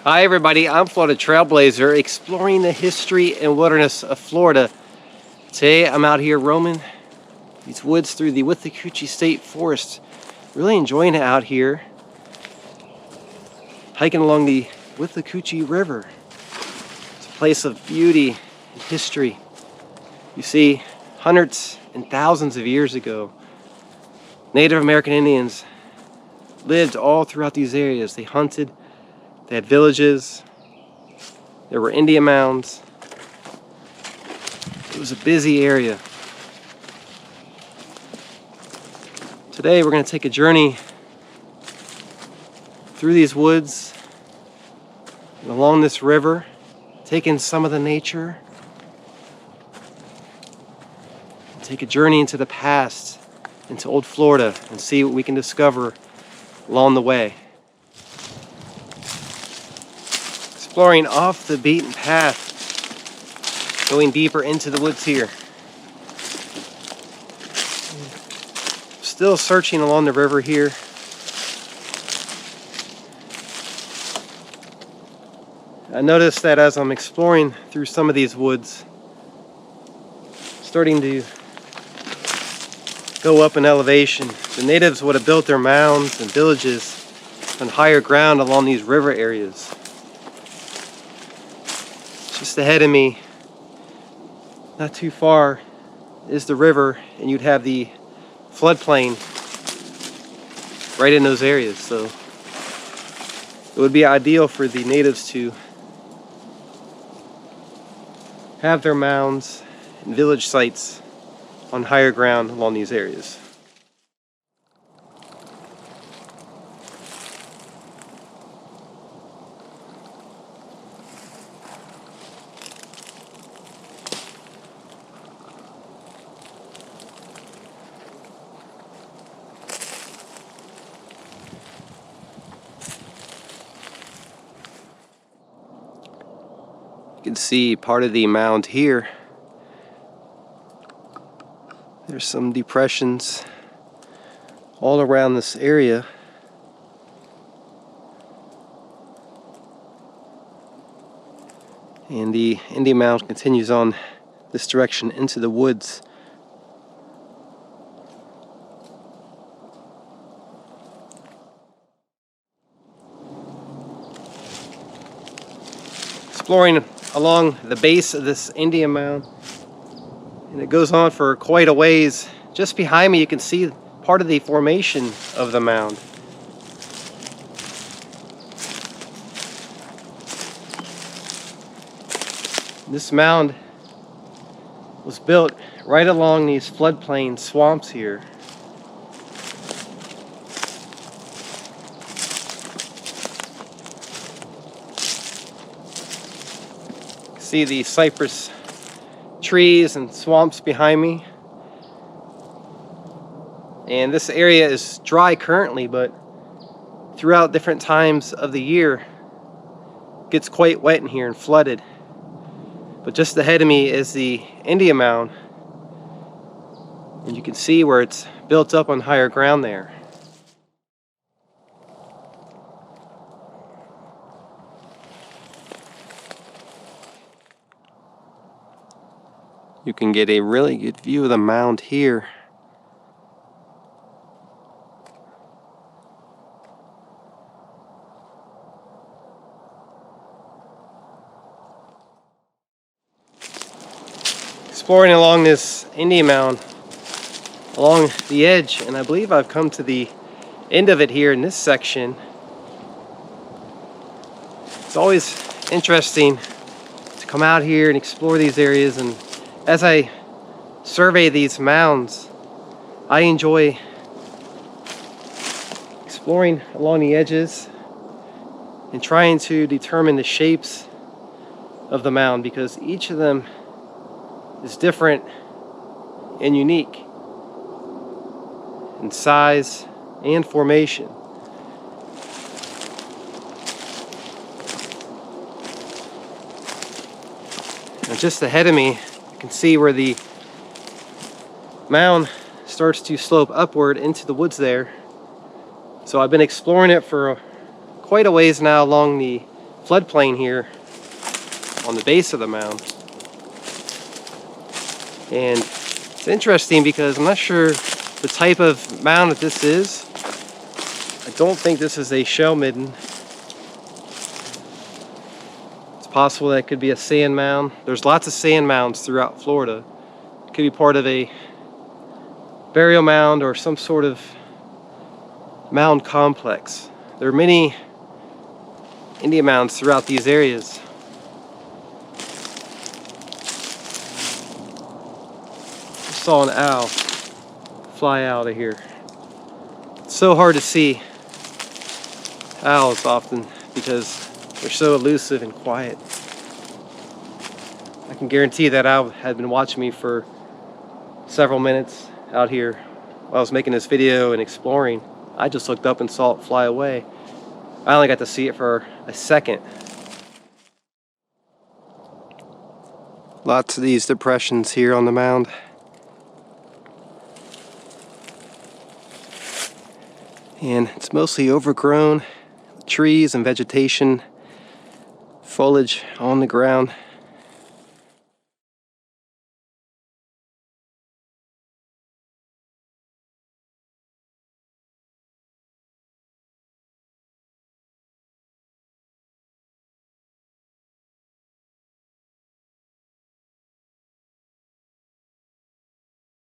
Hi everybody, I'm Florida Trailblazer, exploring the history and wilderness of Florida. Today I'm out here roaming these woods through the Withlacoochee State Forest. Really enjoying it out here. Hiking along the Withlacoochee River. It's a place of beauty and history. You see, hundreds and thousands of years ago, Native American Indians lived all throughout these areas. They hunted. They had villages, there were Indian mounds. It was a busy area. Today we're going to take a journey through these woods and along this river, take in some of the nature, and take a journey into the past, into old Florida, and see what we can discover along the way. Exploring off the beaten path, going deeper into the woods here. Still searching along the river here. I noticed that as I'm exploring through some of these woods, starting to go up in elevation. The natives would have built their mounds and villages on higher ground along these river areas. Just ahead of me, not too far, is the river, and you'd have the floodplain right in those areas. So it would be ideal for the natives to have their mounds and village sites on higher ground along these areas. You can see part of the mound here. There's some depressions all around this area. And the Indian Mound continues on this direction into the woods. Exploring along the base of this Indian Mound, and it goes on for quite a ways. Just behind me you can see part of the formation of the mound. This mound was built right along these floodplain swamps here. See the cypress trees and swamps behind me. And this area is dry currently, but throughout different times of the year it gets quite wet in here and flooded. But just ahead of me is the Indian Mound, and you can see where it's built up on higher ground there. You can get a really good view of the mound here. Exploring along this Indian Mound, along the edge, and I believe I've come to the end of it here in this section. It's always interesting to come out here and explore these areas, and as I survey these mounds, I enjoy exploring along the edges and trying to determine the shapes of the mound, because each of them is different and unique in size and formation. And just ahead of me, you can see where the mound starts to slope upward into the woods there. So I've been exploring it for quite a ways now along the floodplain here on the base of the mound. And it's interesting because I'm not sure the type of mound that this is. I don't think this is a shell midden. It's possible that it could be a sand mound. There's lots of sand mounds throughout Florida. It could be part of a burial mound or some sort of mound complex. There are many Indian mounds throughout these areas. I saw an owl fly out of here. It's so hard to see owls often because they're so elusive and quiet. I can guarantee that owl had been watching me for several minutes out here while I was making this video and exploring. I just looked up and saw it fly away. I only got to see it for a second. Lots of these depressions here on the mound. And it's mostly overgrown, trees and vegetation, foliage on the ground.